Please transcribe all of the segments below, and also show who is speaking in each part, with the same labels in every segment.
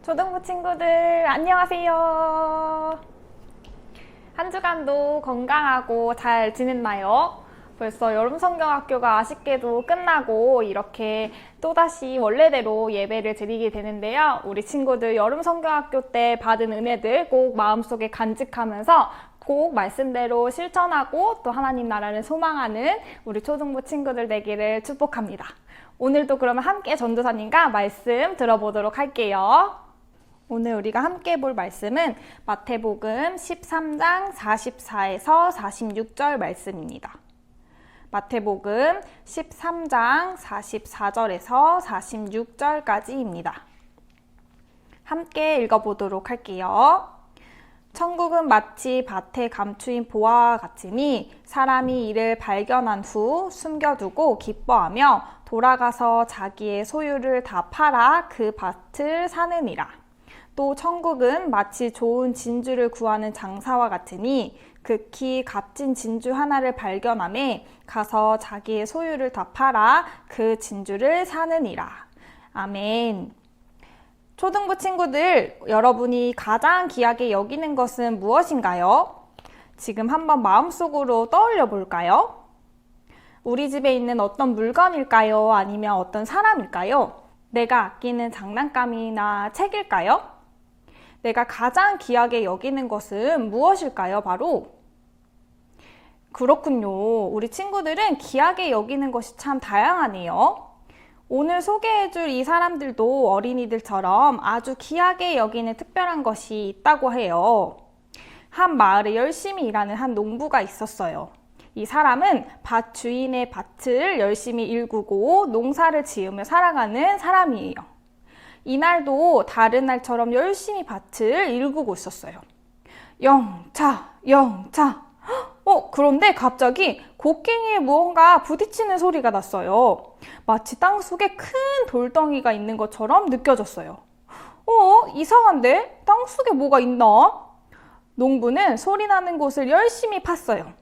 Speaker 1: 초등부 친구들 안녕하세요. 한 주간도 건강하고 잘 지냈나요? 벌써 여름성경학교가 아쉽게도 끝나고 이렇게 또다시 원래대로 예배를 드리게 되는데요. 우리 친구들 여름성경학교 때 받은 은혜들 꼭 마음속에 간직하면서 꼭 말씀대로 실천하고 또 하나님 나라를 소망하는 우리 초등부 친구들 되기를 축복합니다. 오늘도 그러면 함께 전도사님과 말씀 들어보도록 할게요. 오늘 우리가 함께 볼 말씀은 마태복음 13장 44에서 46절 말씀입니다. 마태복음 13장 44절에서 46절까지입니다. 함께 읽어보도록 할게요. 천국은 마치 밭에 감추인 보화와 같으니 사람이 이를 발견한 후 숨겨두고 기뻐하며 돌아가서 자기의 소유를 다 팔아 그 밭을 사느니라. 또 천국은 마치 좋은 진주를 구하는 장사와 같으니 극히 값진 진주 하나를 발견하매 가서 자기의 소유를 다 팔아 그 진주를 사느니라. 아멘. 초등부 친구들, 여러분이 가장 귀하게 여기는 것은 무엇인가요? 지금 한번 마음속으로 떠올려 볼까요? 우리 집에 있는 어떤 물건일까요? 아니면 어떤 사람일까요? 내가 아끼는 장난감이나 책일까요? 내가 가장 귀하게 여기는 것은 무엇일까요? 바로 그렇군요. 우리 친구들은 귀하게 여기는 것이 참 다양하네요. 오늘 소개해줄 이 사람들도 어린이들처럼 아주 귀하게 여기는 특별한 것이 있다고 해요. 한 마을에 열심히 일하는 한 농부가 있었어요. 이 사람은 밭 주인의 밭을 열심히 일구고 농사를 지으며 살아가는 사람이에요. 이날도 다른 날처럼 열심히 밭을 일구고 있었어요. 영차, 영차. 그런데 갑자기 곡괭이에 무언가 부딪히는 소리가 났어요. 마치 땅속에 큰 돌덩이가 있는 것처럼 느껴졌어요. 이상한데? 땅속에 뭐가 있나? 농부는 소리 나는 곳을 열심히 팠어요.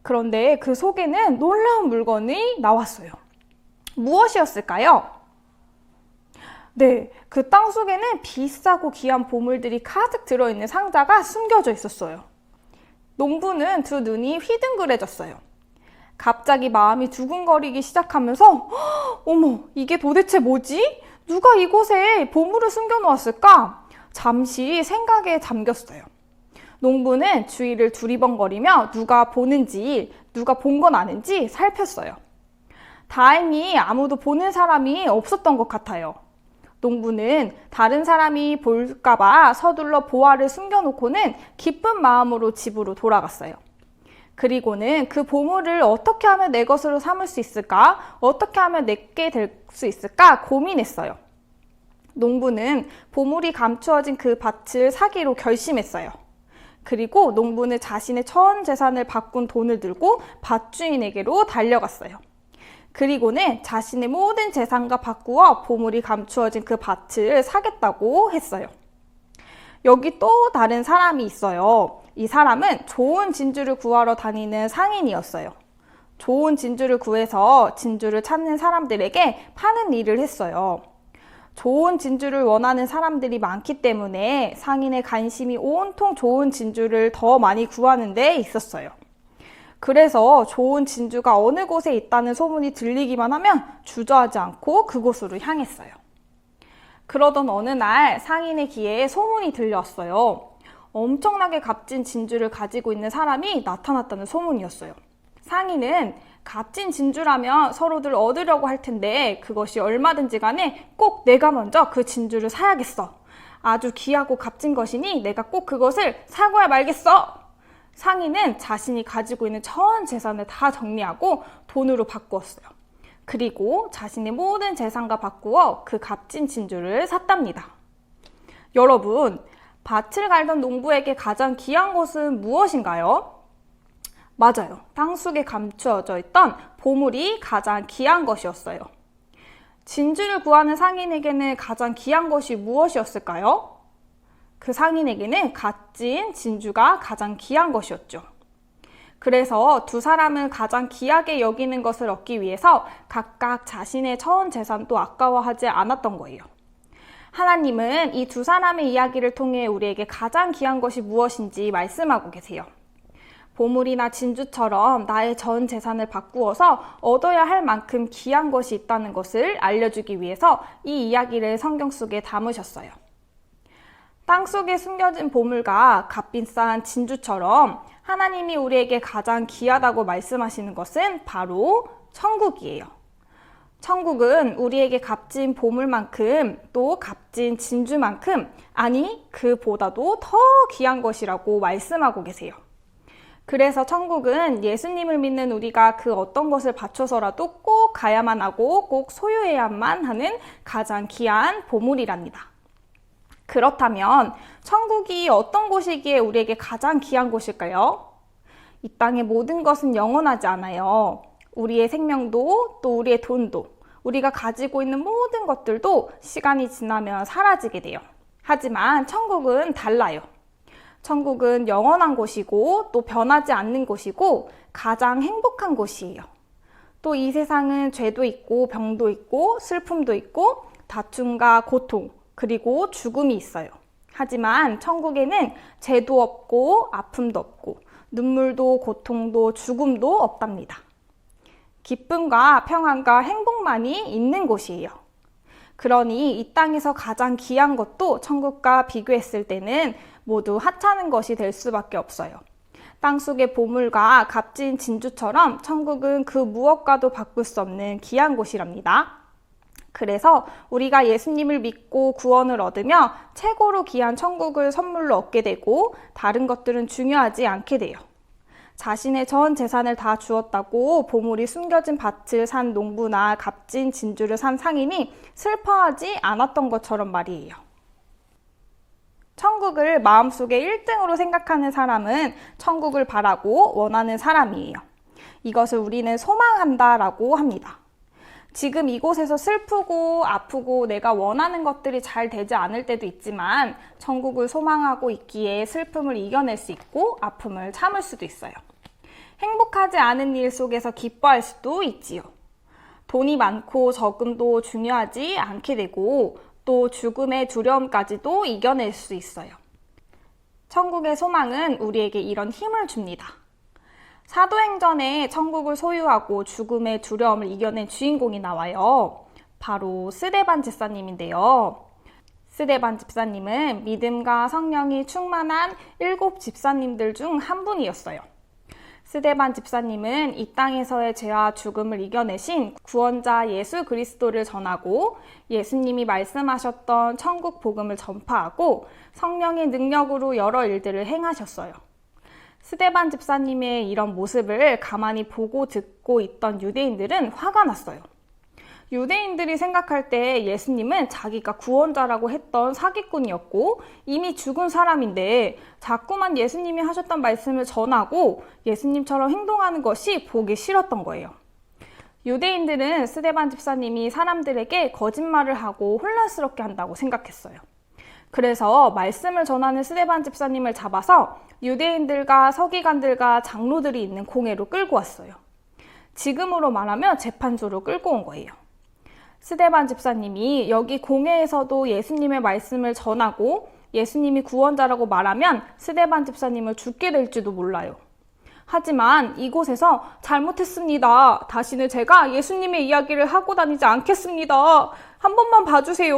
Speaker 1: 그런데 그 속에는 놀라운 물건이 나왔어요. 무엇이었을까요? 네, 그 땅속에는 비싸고 귀한 보물들이 가득 들어있는 상자가 숨겨져 있었어요. 농부는 두 눈이 휘둥그레졌어요. 갑자기 마음이 두근거리기 시작하면서 어머, 이게 도대체 뭐지? 누가 이곳에 보물을 숨겨놓았을까? 잠시 생각에 잠겼어요. 농부는 주위를 두리번거리며 누가 보는지, 누가 본 건 아닌지 살폈어요. 다행히 아무도 보는 사람이 없었던 것 같아요. 농부는 다른 사람이 볼까봐 서둘러 보화를 숨겨놓고는 기쁜 마음으로 집으로 돌아갔어요. 그리고는 그 보물을 어떻게 하면 내 것으로 삼을 수 있을까? 어떻게 하면 내게 될 수 있을까? 고민했어요. 농부는 보물이 감추어진 그 밭을 사기로 결심했어요. 그리고 농부는 자신의 전 재산을 바꾼 돈을 들고 밭 주인에게로 달려갔어요. 그리고는 자신의 모든 재산과 바꾸어 보물이 감추어진 그 밭을 사겠다고 했어요. 여기 또 다른 사람이 있어요. 이 사람은 좋은 진주를 구하러 다니는 상인이었어요. 좋은 진주를 구해서 진주를 찾는 사람들에게 파는 일을 했어요. 좋은 진주를 원하는 사람들이 많기 때문에 상인의 관심이 온통 좋은 진주를 더 많이 구하는 데 있었어요. 그래서 좋은 진주가 어느 곳에 있다는 소문이 들리기만 하면 주저하지 않고 그곳으로 향했어요. 그러던 어느 날 상인의 귀에 소문이 들려왔어요. 엄청나게 값진 진주를 가지고 있는 사람이 나타났다는 소문이었어요. 상인은 값진 진주라면 서로들 얻으려고 할 텐데 그것이 얼마든지 간에 꼭 내가 먼저 그 진주를 사야겠어. 아주 귀하고 값진 것이니 내가 꼭 그것을 사고야 말겠어. 상인은 자신이 가지고 있는 전 재산을 다 정리하고 돈으로 바꾸었어요. 그리고 자신의 모든 재산과 바꾸어 그 값진 진주를 샀답니다. 여러분, 밭을 갈던 농부에게 가장 귀한 것은 무엇인가요? 맞아요. 땅속에 감추어져 있던 보물이 가장 귀한 것이었어요. 진주를 구하는 상인에게는 가장 귀한 것이 무엇이었을까요? 그 상인에게는 값진 진주가 가장 귀한 것이었죠. 그래서 두 사람은 가장 귀하게 여기는 것을 얻기 위해서 각각 자신의 처한 재산도 아까워하지 않았던 거예요. 하나님은 이 두 사람의 이야기를 통해 우리에게 가장 귀한 것이 무엇인지 말씀하고 계세요. 보물이나 진주처럼 나의 전 재산을 바꾸어서 얻어야 할 만큼 귀한 것이 있다는 것을 알려주기 위해서 이 이야기를 성경 속에 담으셨어요. 땅속에 숨겨진 보물과 값비싼 진주처럼 하나님이 우리에게 가장 귀하다고 말씀하시는 것은 바로 천국이에요. 천국은 우리에게 값진 보물만큼 또 값진 진주만큼 아니 그보다도 더 귀한 것이라고 말씀하고 계세요. 그래서 천국은 예수님을 믿는 우리가 그 어떤 것을 바쳐서라도 꼭 가야만 하고 꼭 소유해야만 하는 가장 귀한 보물이랍니다. 그렇다면 천국이 어떤 곳이기에 우리에게 가장 귀한 곳일까요? 이 땅의 모든 것은 영원하지 않아요. 우리의 생명도 또 우리의 돈도 우리가 가지고 있는 모든 것들도 시간이 지나면 사라지게 돼요. 하지만 천국은 달라요. 천국은 영원한 곳이고 또 변하지 않는 곳이고 가장 행복한 곳이에요. 또 이 세상은 죄도 있고 병도 있고 슬픔도 있고 다툼과 고통 그리고 죽음이 있어요. 하지만 천국에는 죄도 없고 아픔도 없고 눈물도 고통도 죽음도 없답니다. 기쁨과 평안과 행복만이 있는 곳이에요. 그러니 이 땅에서 가장 귀한 것도 천국과 비교했을 때는 모두 하찮은 것이 될 수밖에 없어요. 땅속의 보물과 값진 진주처럼 천국은 그 무엇과도 바꿀 수 없는 귀한 곳이랍니다. 그래서 우리가 예수님을 믿고 구원을 얻으며 최고로 귀한 천국을 선물로 얻게 되고 다른 것들은 중요하지 않게 돼요. 자신의 전 재산을 다 주었다고 보물이 숨겨진 밭을 산 농부나 값진 진주를 산 상인이 슬퍼하지 않았던 것처럼 말이에요. 천국을 마음속에 1등으로 생각하는 사람은 천국을 바라고 원하는 사람이에요. 이것을 우리는 소망한다라고 합니다. 지금 이곳에서 슬프고 아프고 내가 원하는 것들이 잘 되지 않을 때도 있지만 천국을 소망하고 있기에 슬픔을 이겨낼 수 있고 아픔을 참을 수도 있어요. 행복하지 않은 일 속에서 기뻐할 수도 있지요. 돈이 많고 적음도 중요하지 않게 되고 또 죽음의 두려움까지도 이겨낼 수 있어요. 천국의 소망은 우리에게 이런 힘을 줍니다. 사도행전에 천국을 소유하고 죽음의 두려움을 이겨낸 주인공이 나와요. 바로 스데반 집사님인데요. 스데반 집사님은 믿음과 성령이 충만한 7 집사님들 중 한 분이었어요. 스데반 집사님은 이 땅에서의 죄와 죽음을 이겨내신 구원자 예수 그리스도를 전하고 예수님이 말씀하셨던 천국 복음을 전파하고 성령의 능력으로 여러 일들을 행하셨어요. 스데반 집사님의 이런 모습을 가만히 보고 듣고 있던 유대인들은 화가 났어요. 유대인들이 생각할 때 예수님은 자기가 구원자라고 했던 사기꾼이었고 이미 죽은 사람인데 자꾸만 예수님이 하셨던 말씀을 전하고 예수님처럼 행동하는 것이 보기 싫었던 거예요. 유대인들은 스데반 집사님이 사람들에게 거짓말을 하고 혼란스럽게 한다고 생각했어요. 그래서 말씀을 전하는 스데반 집사님을 잡아서 유대인들과 서기관들과 장로들이 있는 공회로 끌고 왔어요. 지금으로 말하면 재판소로 끌고 온 거예요. 스데반 집사님이 여기 공회에서도 예수님의 말씀을 전하고 예수님이 구원자라고 말하면 스데반 집사님을 죽게 될지도 몰라요. 하지만 이곳에서 잘못했습니다. 다시는 제가 예수님의 이야기를 하고 다니지 않겠습니다. 한 번만 봐주세요.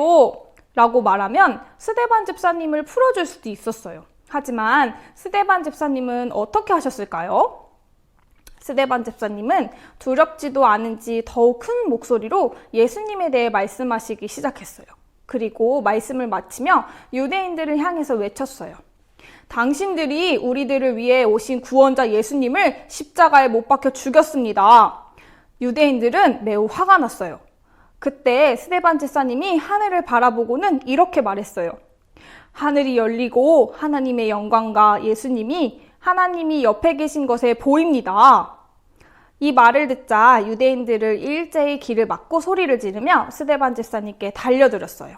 Speaker 1: 라고 말하면 스데반 집사님을 풀어줄 수도 있었어요. 하지만 스데반 집사님은 어떻게 하셨을까요? 스데반 집사님은 두렵지도 않은지 더욱 큰 목소리로 예수님에 대해 말씀하시기 시작했어요. 그리고 말씀을 마치며 유대인들을 향해서 외쳤어요. 당신들이 우리들을 위해 오신 구원자 예수님을 십자가에 못 박혀 죽였습니다. 유대인들은 매우 화가 났어요. 그때 스데반 집사님이 하늘을 바라보고는 이렇게 말했어요. 하늘이 열리고 하나님의 영광과 예수님이 하나님이 옆에 계신 것에 보입니다. 이 말을 듣자 유대인들을 일제히 길을 막고 소리를 지르며 스데반 집사님께 달려들었어요.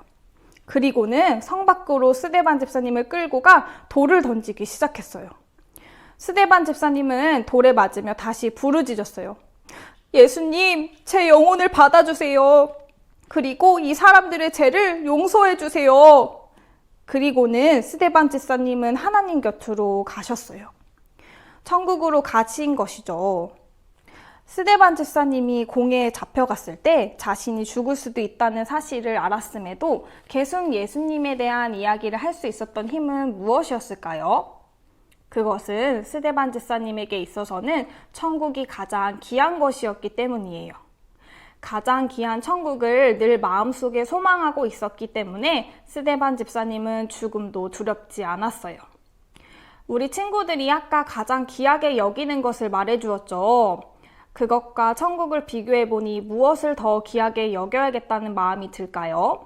Speaker 1: 그리고는 성 밖으로 스데반 집사님을 끌고 가 돌을 던지기 시작했어요. 스데반 집사님은 돌에 맞으며 다시 부르짖었어요. 예수님, 제 영혼을 받아주세요. 그리고 이 사람들의 죄를 용서해 주세요. 그리고는 스데반 집사님은 하나님 곁으로 가셨어요. 천국으로 가신 것이죠. 스데반 집사님이 공회에 잡혀갔을 때 자신이 죽을 수도 있다는 사실을 알았음에도 계속 예수님에 대한 이야기를 할 수 있었던 힘은 무엇이었을까요? 그것은 스데반 집사님에게 있어서는 천국이 가장 귀한 것이었기 때문이에요. 가장 귀한 천국을 늘 마음속에 소망하고 있었기 때문에 스데반 집사님은 죽음도 두렵지 않았어요. 우리 친구들이 아까 가장 귀하게 여기는 것을 말해주었죠. 그것과 천국을 비교해보니 무엇을 더 귀하게 여겨야겠다는 마음이 들까요?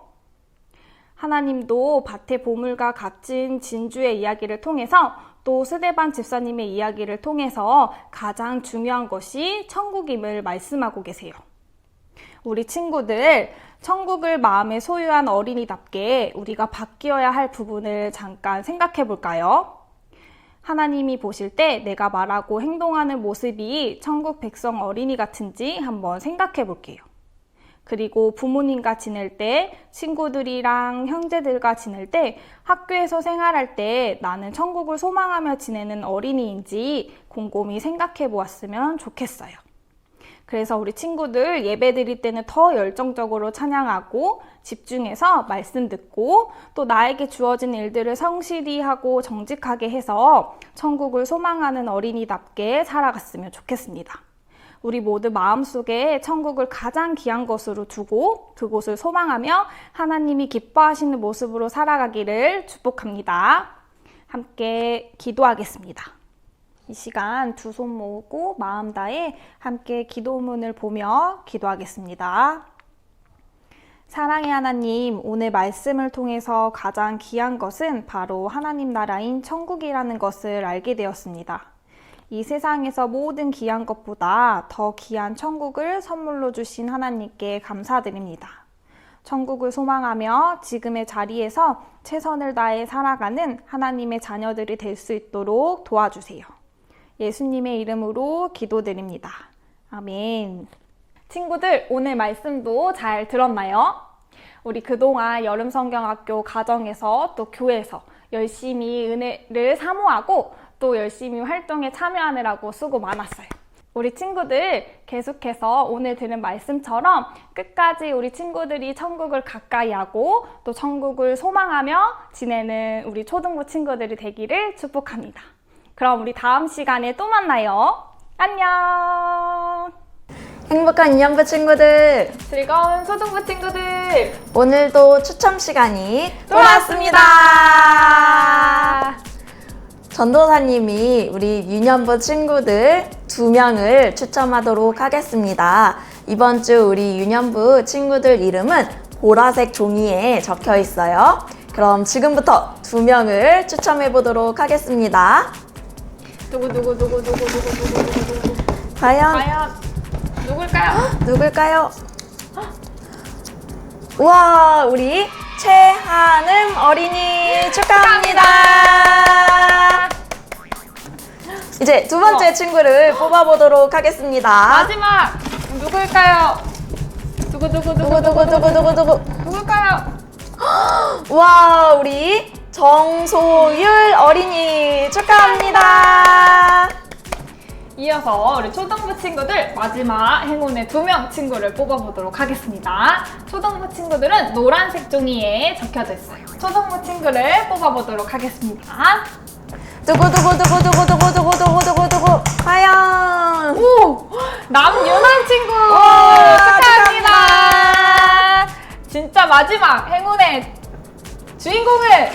Speaker 1: 하나님도 밭의 보물과 값진 진주의 이야기를 통해서 또 스데반 집사님의 이야기를 통해서 가장 중요한 것이 천국임을 말씀하고 계세요. 우리 친구들, 천국을 마음에 소유한 어린이답게 우리가 바뀌어야 할 부분을 잠깐 생각해 볼까요? 하나님이 보실 때 내가 말하고 행동하는 모습이 천국 백성 어린이 같은지 한번 생각해 볼게요. 그리고 부모님과 지낼 때, 친구들이랑 형제들과 지낼 때, 학교에서 생활할 때 나는 천국을 소망하며 지내는 어린이인지 곰곰이 생각해 보았으면 좋겠어요. 그래서 우리 친구들 예배 드릴 때는 더 열정적으로 찬양하고 집중해서 말씀 듣고 또 나에게 주어진 일들을 성실히 하고 정직하게 해서 천국을 소망하는 어린이답게 살아갔으면 좋겠습니다. 우리 모두 마음속에 천국을 가장 귀한 것으로 두고 그곳을 소망하며 하나님이 기뻐하시는 모습으로 살아가기를 축복합니다. 함께 기도하겠습니다. 이 시간 두 손 모으고 마음 다해 함께 기도문을 보며 기도하겠습니다. 사랑의 하나님, 오늘 말씀을 통해서 가장 귀한 것은 바로 하나님 나라인 천국이라는 것을 알게 되었습니다. 이 세상에서 모든 귀한 것보다 더 귀한 천국을 선물로 주신 하나님께 감사드립니다. 천국을 소망하며 지금의 자리에서 최선을 다해 살아가는 하나님의 자녀들이 될 수 있도록 도와주세요. 예수님의 이름으로 기도드립니다. 아멘. 친구들, 오늘 말씀도 잘 들었나요? 우리 그동안 여름성경학교 가정에서 또 교회에서 열심히 은혜를 사모하고 또 열심히 활동에 참여하느라고 수고 많았어요. 우리 친구들 계속해서 오늘 들은 말씀처럼 끝까지 우리 친구들이 천국을 가까이 하고 또 천국을 소망하며 지내는 우리 초등부 친구들이 되기를 축복합니다. 그럼 우리 다음 시간에 또 만나요. 안녕.
Speaker 2: 행복한 유년부 친구들,
Speaker 1: 즐거운 초등부 친구들,
Speaker 2: 오늘도 추첨 시간이
Speaker 1: 돌아왔습니다.
Speaker 2: 전도사님이 우리 유년부 친구들 2명을 추첨하도록 하겠습니다. 이번 주 우리 유년부 친구들 이름은 보라색 종이에 적혀 있어요. 그럼 지금부터 2명을 추첨해 보도록 하겠습니다.
Speaker 1: 누구
Speaker 2: 과연
Speaker 1: 누굴까요?
Speaker 2: 누굴까요? 우와, 우리 최한음 어린이 축하합니다. 이제 두 번째 친구를 뽑아보도록 하겠습니다.
Speaker 1: 마지막 누굴까요? 누굴까요?
Speaker 2: 와, 우리 정소율 어린이 축하합니다.
Speaker 1: 이어서 우리 초등부 친구들 마지막 행운의 2명 친구를 뽑아보도록 하겠습니다. 초등부 친구들은 노란색 종이에 적혀져 있어요. 초등부 친구를 뽑아보도록 하겠습니다.
Speaker 2: 두구 과연
Speaker 1: 오! 남윤환 친구 축하합니다. 진짜 마지막 행운의 주인공을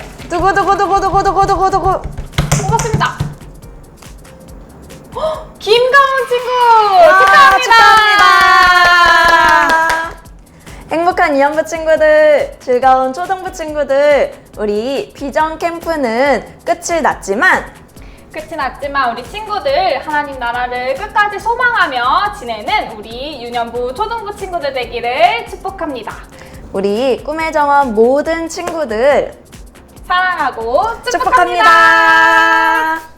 Speaker 1: 뽑았습니다. 김가훈 친구 축하합니다.
Speaker 2: 행복한 유년부 친구들, 즐거운 초등부 친구들, 우리 비전 캠프는 끝이 났지만
Speaker 1: 우리 친구들 하나님 나라를 끝까지 소망하며 지내는 우리 유년부 초등부 친구들 되기를 축복합니다.
Speaker 2: 우리 꿈의 정원 모든 친구들
Speaker 1: 사랑하고 축복합니다.
Speaker 2: 축복합니다.